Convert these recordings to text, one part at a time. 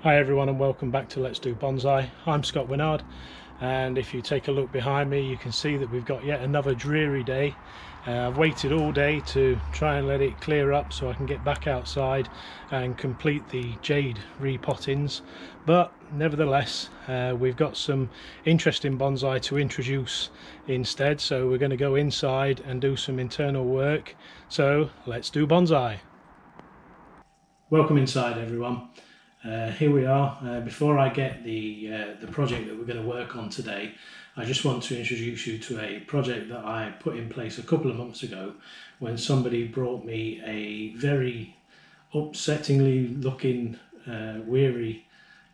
Hi everyone and welcome back to Let's Do Bonsai. I'm Scott Winard, and if you take a look behind me you can see that we've got yet another dreary day. I've waited all day to try and let it clear up so I can get back outside and complete the jade repottings, but nevertheless we've got some interesting bonsai to introduce instead, so we're going to go inside and do some internal work. So let's do bonsai. Welcome inside everyone. Here we are. Before I get the project that we're going to work on today, I just want to introduce you to a project that I put in place a couple of months ago when somebody brought me a very upsettingly looking weary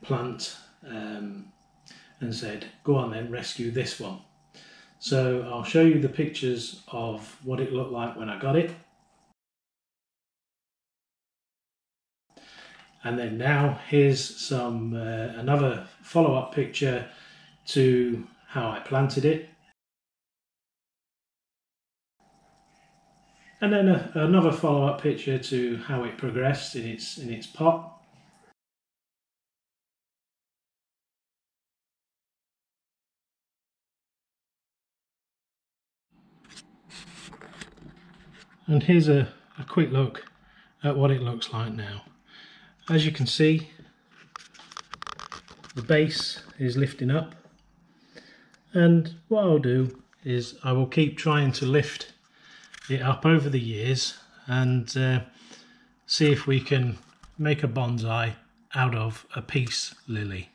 plant and said, go on then, rescue this one. So I'll show you the pictures of what it looked like when I got it. And then now here's some another follow-up picture to how I planted it. And then another follow-up picture to how it progressed in its pot. And here's a quick look at what it looks like now. As you can see, the base is lifting up, and what I'll do is I will keep trying to lift it up over the years and see if we can make a bonsai out of a peace lily.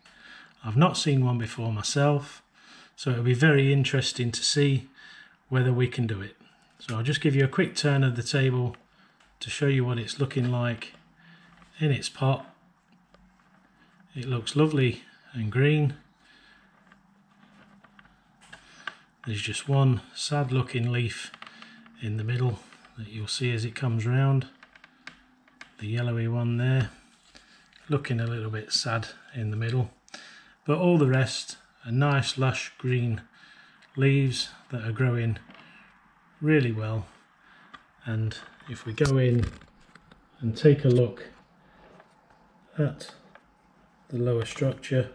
I've not seen one before myself, so it'll be very interesting to see whether we can do it. So I'll just give you a quick turn of the table to show you what it's looking like in its pot. It looks lovely and green. There's just one sad looking leaf in the middle that you'll see as it comes round. The yellowy one there, looking a little bit sad in the middle, but all the rest are nice lush green leaves that are growing really well. And if we go in and take a look at the lower structure,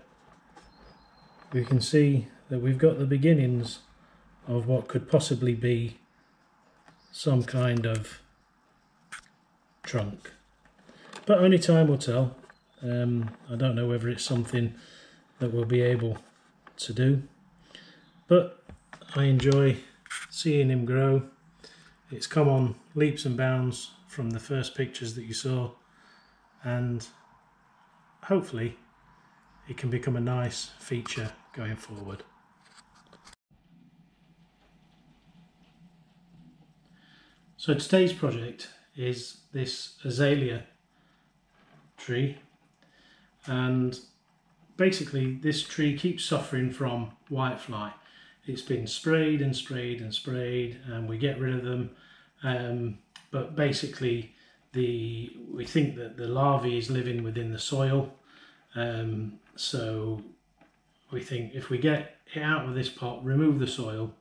we can see that we've got the beginnings of what could possibly be some kind of trunk, but only time will tell. I don't know whether it's something that we'll be able to do, but I enjoy seeing him grow. It's come on leaps and bounds from the first pictures that you saw, and hopefully it can become a nice feature going forward. So today's project is this azalea tree, and basically this tree keeps suffering from whitefly. It's been sprayed and sprayed and sprayed and we get rid of them, but basically we think that the larvae is living within the soil. So we think if we get it out of this pot, remove the soil,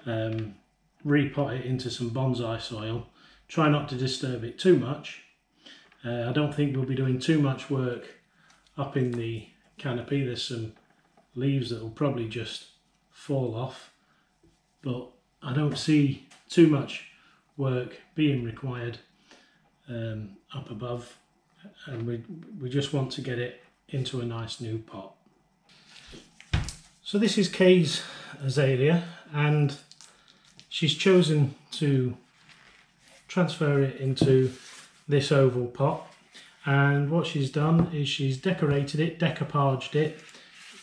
repot it into some bonsai soil, try not to disturb it too much. I don't think we'll be doing too much work up in the canopy. There's some leaves that will probably just fall off, but I don't see too much work being required up above, and we just want to get it into a nice new pot. So this is Kay's azalea, and she's chosen to transfer it into this oval pot, and what she's done is she's decorated it, decoupaged it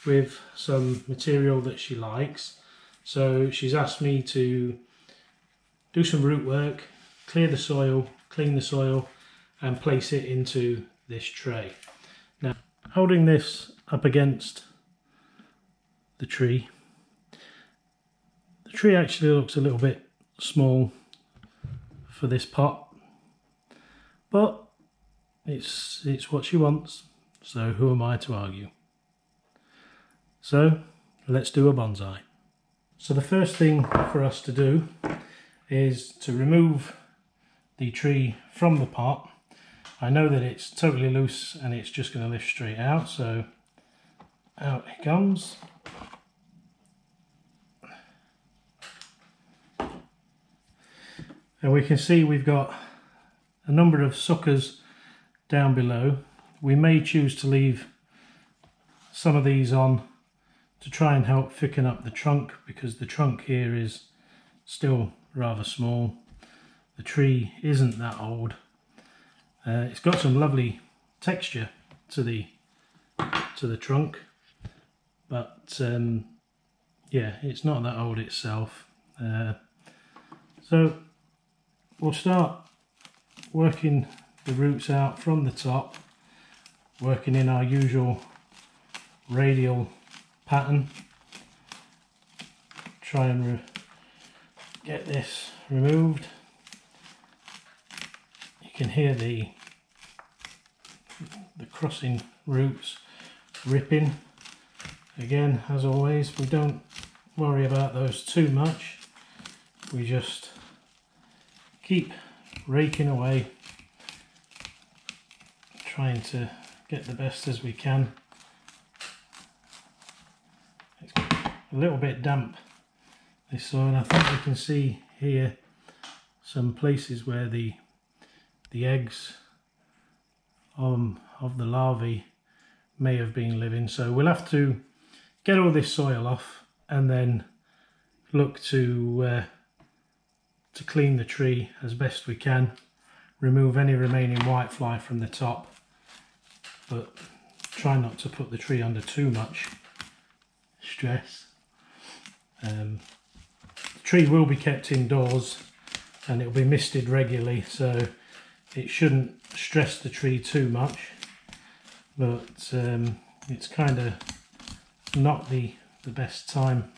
with some material that she likes. So she's asked me to do some root work, clear the soil, clean the soil, and place it into this tray. Now, holding this up against the tree actually looks a little bit small for this pot, but it's what she wants, so who am I to argue? So let's do a bonsai. So the first thing for us to do is to remove the tree from the pot I know that it's totally loose and it's just going to lift straight out, so out it comes. And we can see we've got a number of suckers down below. We may choose to leave some of these on to try and help thicken up the trunk, because the trunk here is still rather small. The tree isn't that old. It's got some lovely texture to the trunk, but yeah, it's not that old itself. So we'll start working the roots out from the top, working in our usual radial pattern. Try and get this removed. You can hear the crossing roots ripping. Again, as always, we don't worry about those too much. We just keep raking away, trying to get the best as we can. It's a little bit damp, this soil, and I think you can see here some places where the eggs of the larvae may have been living. So we'll have to get all this soil off and then look to clean the tree as best we can, remove any remaining whitefly from the top, but try not to put the tree under too much stress. The tree will be kept indoors and it will be misted regularly, so it shouldn't stress the tree too much, but it's kind of not the best time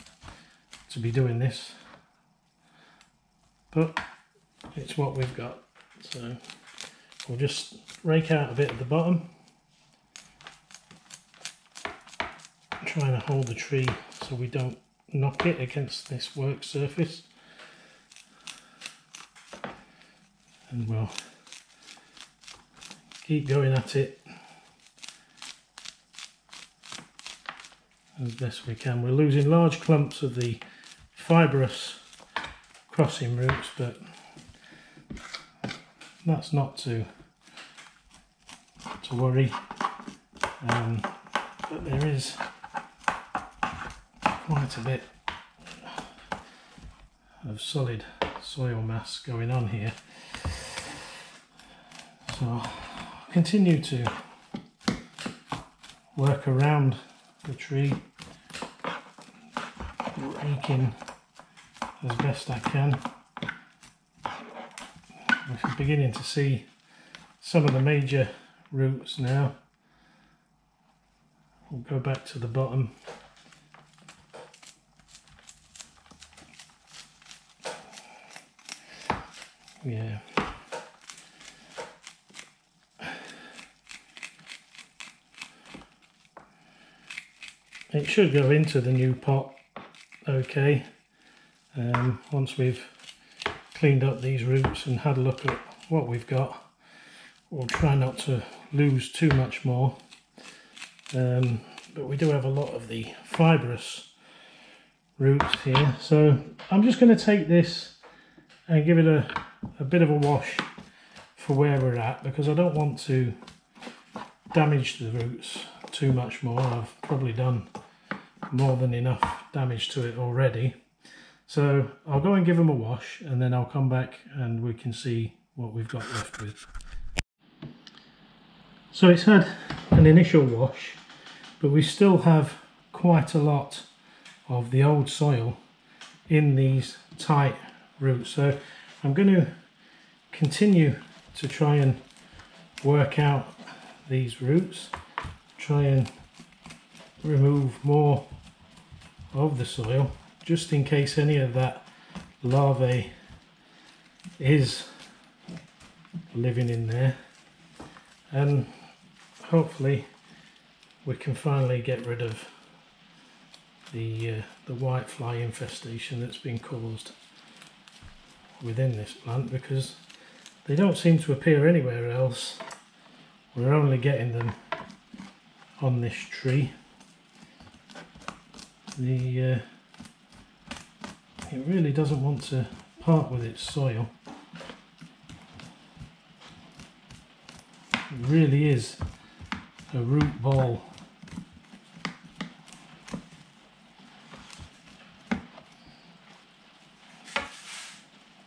to be doing this, but it's what we've got. So we'll just rake out a bit at the bottom, trying to hold the tree so we don't knock it against this work surface, and we'll keep going at it as best we can. We're losing large clumps of the fibrous crossing roots, but that's not to worry. But there is quite a bit of solid soil mass going on here, so I'll continue to work around the tree, raking as best I can. We're beginning to see some of the major roots now. We'll go back to the bottom. Yeah. It should go into the new pot okay. Once we've cleaned up these roots and had a look at what we've got, we'll try not to lose too much more. But we do have a lot of the fibrous roots here, so I'm just going to take this and give it a bit of a wash for where we're at, because I don't want to damage the roots too much more. I've probably done more than enough damage to it already, so I'll go and give them a wash and then I'll come back and we can see what we've got left with. So it's had an initial wash, but we still have quite a lot of the old soil in these tight roots, so I'm going to continue to try and work out these roots, try and remove more of the soil, just in case any of that larvae is living in there, and hopefully we can finally get rid of the whitefly infestation that's been caused within this plant, because they don't seem to appear anywhere else we're only getting them on this tree. It really doesn't want to part with its soil. It really is a root ball.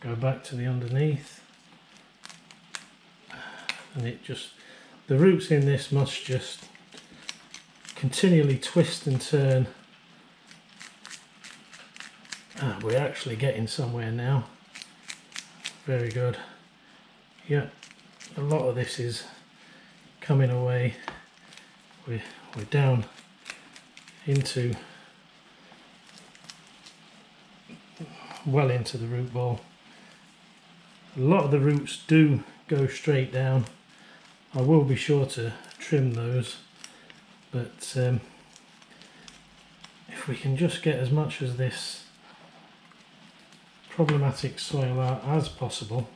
Go back to the underneath, and it just, the roots in this must just continually twist and turn. We're actually getting somewhere now. Very good. Yeah, a lot of this is coming away. We're down into, well into the root ball. A lot of the roots do go straight down. I will be sure to trim those, but if we can just get as much of this problematic soil out as possible,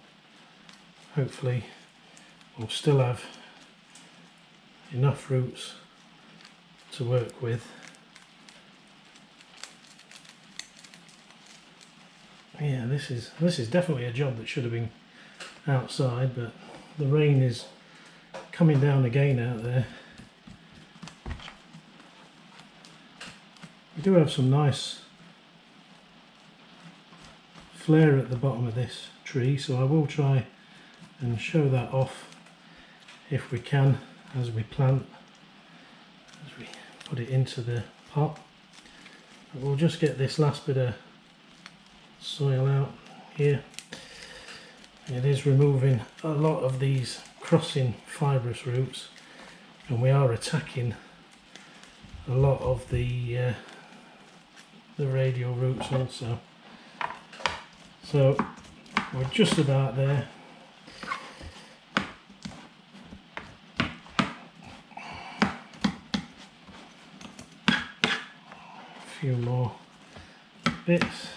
hopefully we'll still have enough roots to work with. Yeah, this is definitely a job that should have been outside, but the rain is coming down again out there. We do have some nice flare at the bottom of this tree, so I will try and show that off if we can as we plant, as we put it into the pot. But we'll just get this last bit of soil out here. It is removing a lot of these crossing fibrous roots, and we are attacking a lot of the radial roots also. So we're just about there. A few more bits.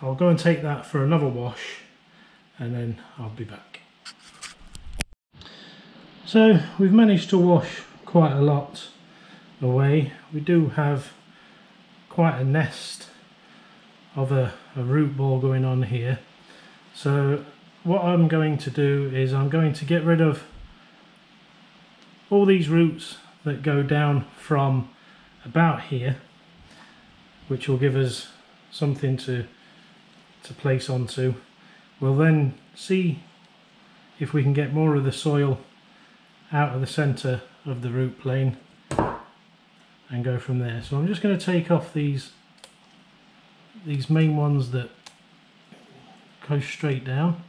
I'll go and take that for another wash and then I'll be back. So we've managed to wash quite a lot away. We do have quite a nest of a root ball going on here. So what I'm going to do is I'm going to get rid of all these roots that go down from about here, which will give us something to place onto. We'll then see if we can get more of the soil out of the centre of the root plane and go from there. So I'm just going to take off these main ones that go straight down.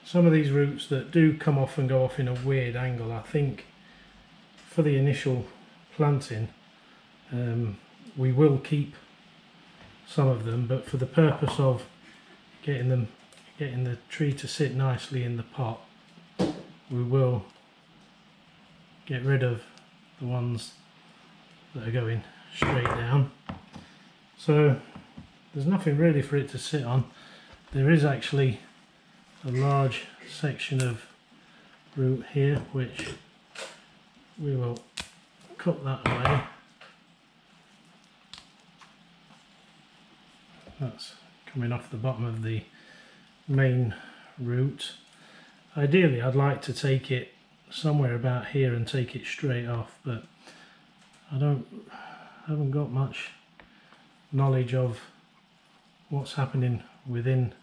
Some of these roots that do come off and go off in a weird angle, I think for the initial planting we will keep some of them, but for the purpose of getting the tree to sit nicely in the pot, we will get rid of the ones that are going straight down. So there's nothing really for it to sit on. There is actually a large section of root here which we will cut that away. That's coming off the bottom of the main root. Ideally I'd like to take it somewhere about here and take it straight off, but I haven't got much knowledge of what's happening within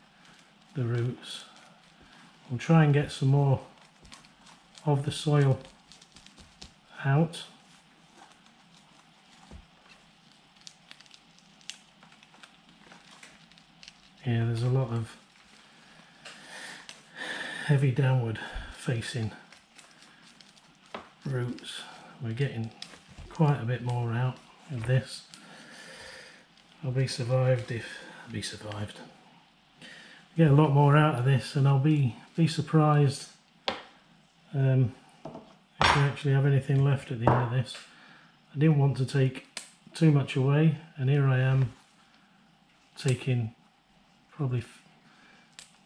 the roots. We'll try and get some more of the soil out. Yeah, there's a lot of heavy downward facing roots. We're getting quite a bit more out of this. I'll be survived if I'll be survived. Get a lot more out of this, and I'll be surprised if we actually have anything left at the end of this. I didn't want to take too much away, and here I am taking probably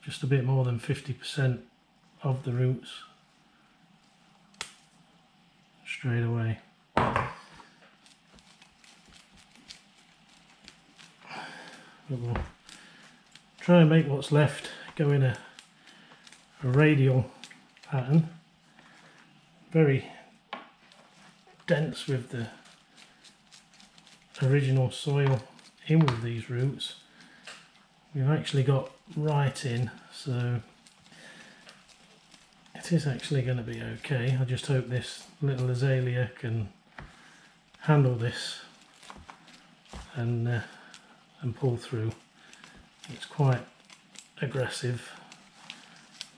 just a bit more than 50% of the roots straight away. But we'll try and make what's left go in a radial pattern, very dense with the original soil in with these roots. We've actually got right in, so it is actually going to be okay. I just hope this little azalea can handle this and pull through. It's quite aggressive,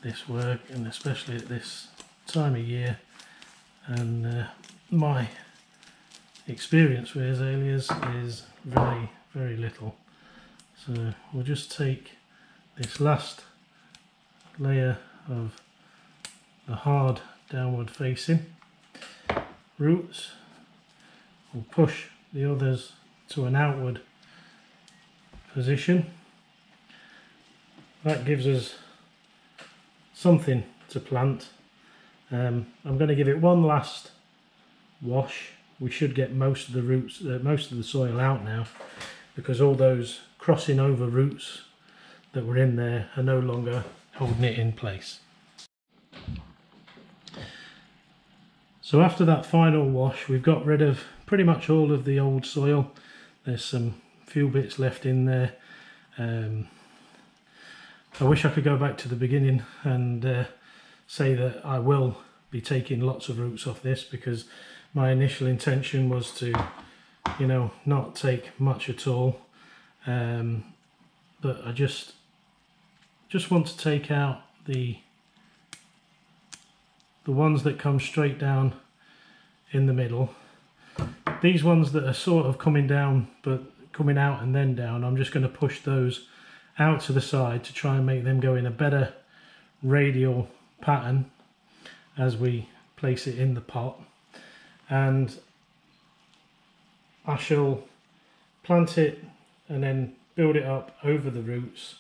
this work, and especially at this time of year, and my experience with azaleas is very, very little. So we'll just take this last layer of the hard downward facing roots, we'll push the others to an outward position. That gives us something to plant. I'm going to give it one last wash. We should get most of the roots, most of the soil out now, because all those crossing over roots that were in there are no longer holding it in place. So after that final wash, we've got rid of pretty much all of the old soil. There's some few bits left in there. I wish I could go back to the beginning and say that I will be taking lots of roots off this, because my initial intention was to, you know, not take much at all. But I just want to take out the ones that come straight down in the middle. These ones that are sort of coming down but coming out and then down, I'm just going to push those out to the side to try and make them go in a better radial pattern as we place it in the pot. And I shall plant it and then build it up over the roots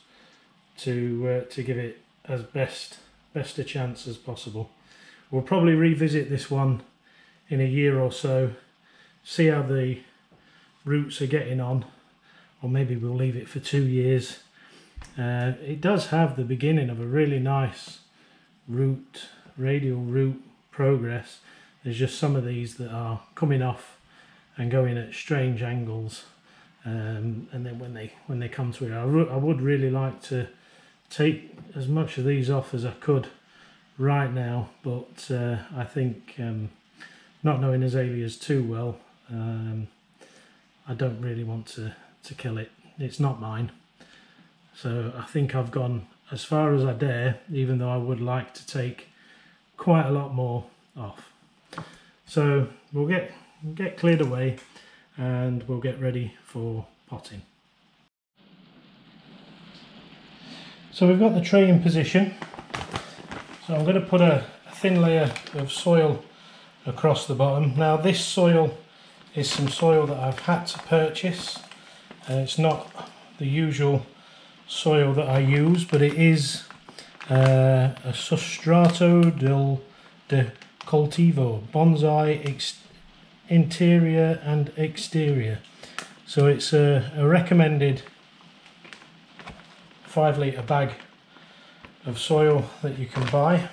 to give it as best a chance as possible. We'll probably revisit this one in a year or so, see how the roots are getting on, or maybe we'll leave it for 2 years. It does have the beginning of a really nice radial root progress. There's just some of these that are coming off and going at strange angles, and then when they come to it, I would really like to take as much of these off as I could right now, but I think not knowing azaleas too well, I don't really want to kill it. It's not mine, so I think I've gone as far as I dare, even though I would like to take quite a lot more off. So we'll get cleared away and we'll get ready for potting. So we've got the tray in position. So I'm going to put a thin layer of soil across the bottom. Now this soil is some soil that I've had to purchase. It's not the usual soil that I use, but it is a Sostrato de Cultivo Bonsai interior and exterior. So it's a recommended 5 litre bag of soil that you can buy.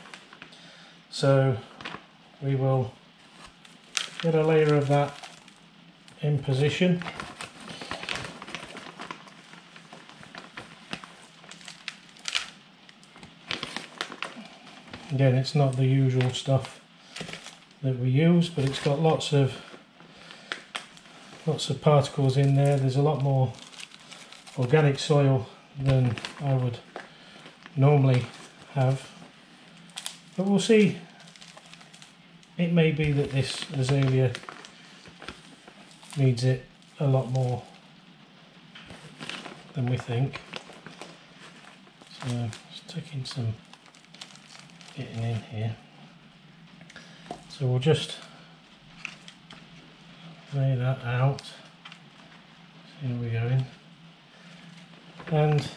So we will get a layer of that in position. Again, it's not the usual stuff that we use, but it's got lots of particles in there. There's a lot more organic soil than I would normally have, but we'll see. It may be that this azalea needs it a lot more than we think. So just taking some getting in here. So we'll just lay that out. See how we're going. And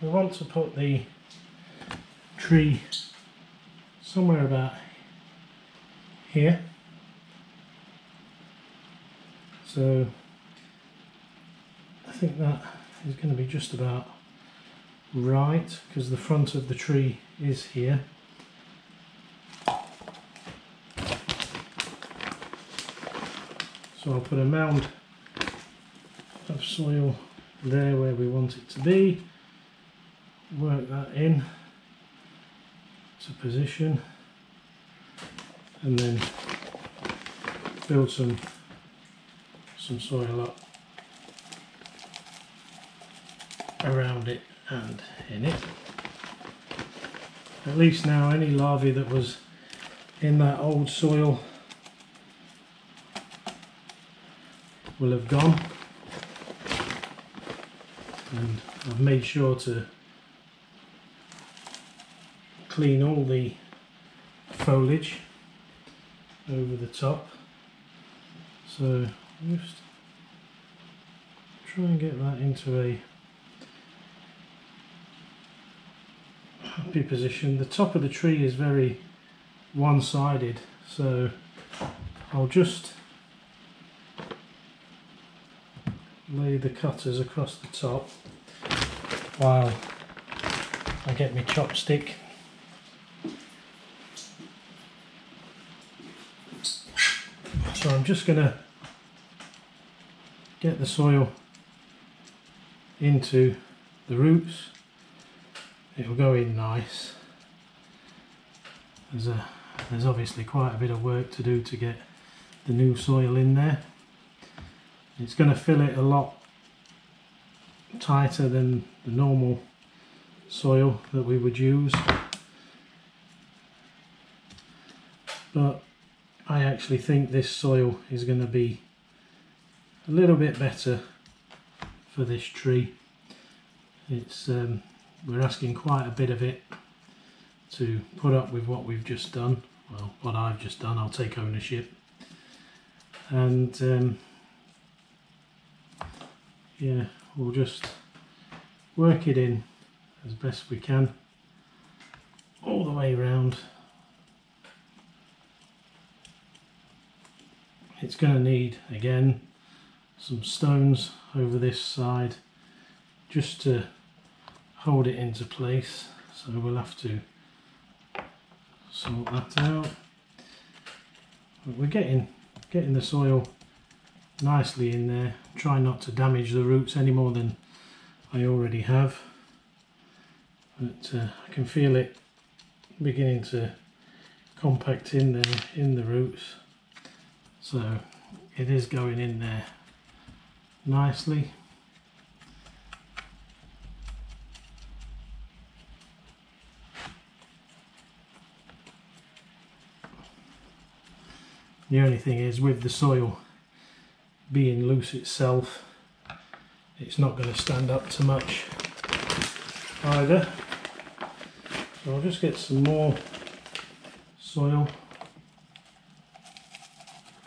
we want to put the tree somewhere about here. So I think that is going to be just about right, because the front of the tree is here. So I'll put a mound of soil there where we want it to be, work that in to position, and then build some soil up around it and in it. At least now any larvae that was in that old soil will have gone, and I've made sure to clean all the foliage over the top. So just try and get that into a happy position. The top of the tree is very one-sided, so I'll just lay the cutters across the top while I get my chopstick. So I'm just going to get the soil into the roots. It'll go in nice. There's obviously quite a bit of work to do to get the new soil in there. It's going to fill it a lot tighter than the normal soil that we would use, but I actually think this soil is going to be a little bit better for this tree. It's we're asking quite a bit of it to put up with what we've just done. Well, what I've just done, I'll take ownership. And yeah, we'll just work it in as best we can all the way around. It's going to need, again, some stones over this side just to hold it into place, so we'll have to sort that out. But we're getting the soil nicely in there. Try not to damage the roots any more than I already have, but I can feel it beginning to compact in there in the roots, so it is going in there nicely. The only thing is, with the soil being loose itself, it's not going to stand up to much either. So I'll just get some more soil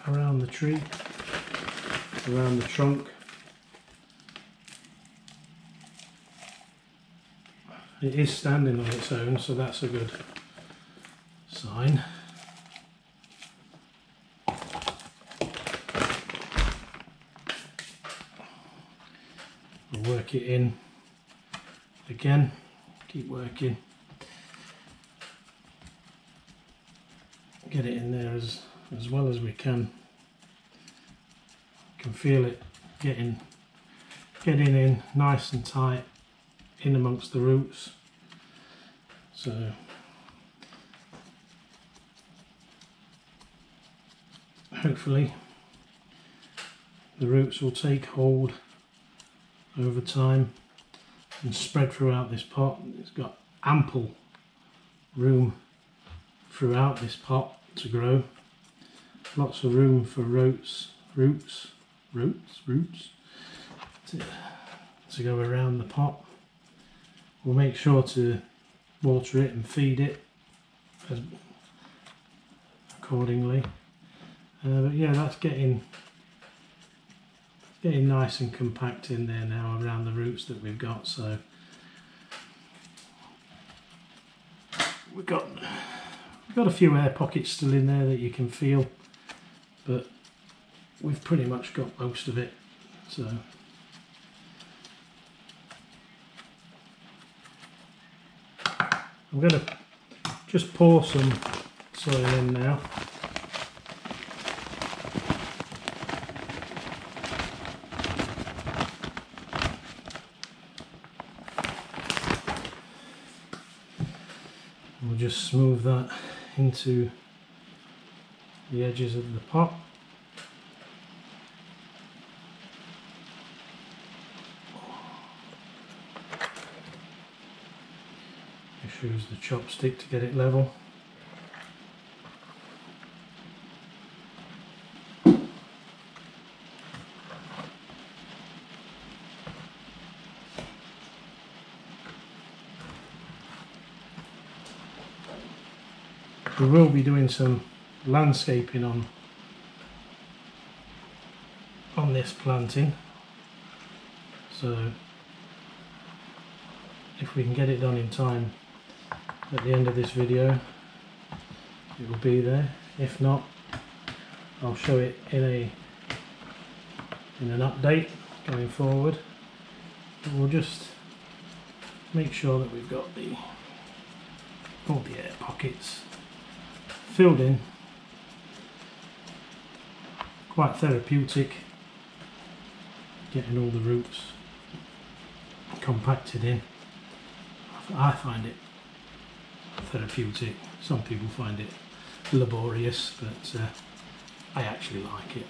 around the tree, around the trunk. It is standing on its own, so that's a good sign. We'll work it in again, keep working, get it in there as well as we can. Can feel it getting in nice and tight in amongst the roots. So hopefully the roots will take hold over time and spread throughout this pot. It's got ample room throughout this pot to grow, lots of room for roots to go around the pot. We'll make sure to water it and feed it accordingly. But yeah, that's getting nice and compact in there now around the roots that we've got. So we've got a few air pockets still in there that you can feel, but we've pretty much got most of it. So I'm going to just pour some soil in now. We'll just smooth that into the edges of the pot. Just use the chopstick to get it level. We will be doing some landscaping on this planting, so if we can get it done in time at the end of this video, it will be there. If not, I'll show it in an update going forward. But we'll just make sure that we've got all the air pockets filled in. Quite therapeutic getting all the roots compacted in. I find it therapeutic. Some people find it laborious, but I actually like it.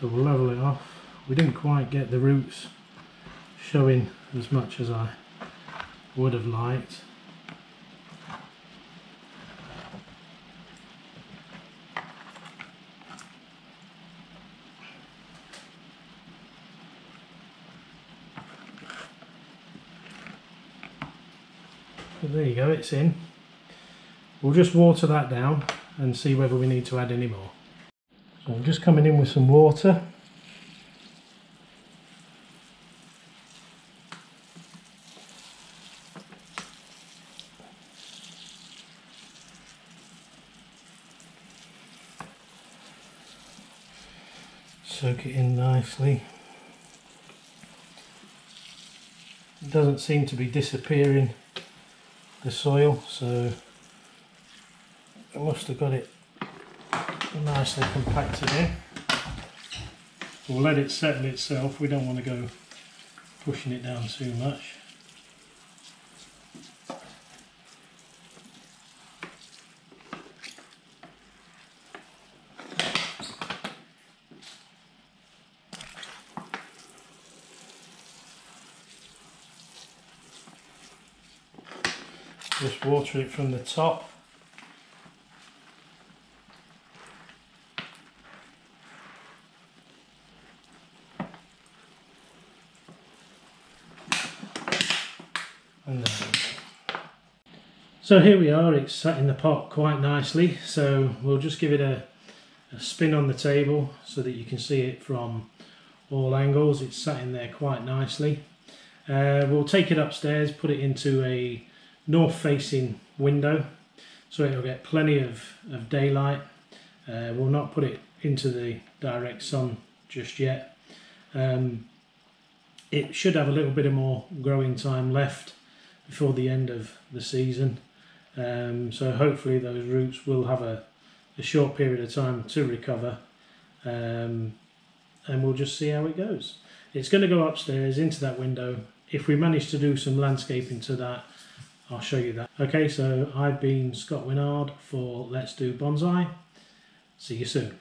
So we'll level it off. We didn't quite get the roots showing as much as I would have liked. But there you go, it's in. We'll just water that down and see whether we need to add any more. So I'm just coming in with some water. Soak it in nicely. It doesn't seem to be disappearing, the soil, so I must have got it nicely compacted in. We'll let it settle itself. We don't want to go pushing it down too much. Just water it from the top. And then. So here we are, it's sat in the pot quite nicely, so we'll just give it a spin on the table so that you can see it from all angles. It's sat in there quite nicely. We'll take it upstairs, put it into a north facing window so it'll get plenty of daylight. We'll not put it into the direct sun just yet. It should have a little bit of more growing time left before the end of the season, so hopefully those roots will have a short period of time to recover, and we'll just see how it goes. It's going to go upstairs into that window. If we manage to do some landscaping to that, I'll show you that. Okay, so I've been Scott Winard for Let's Do Bonsai. See you soon.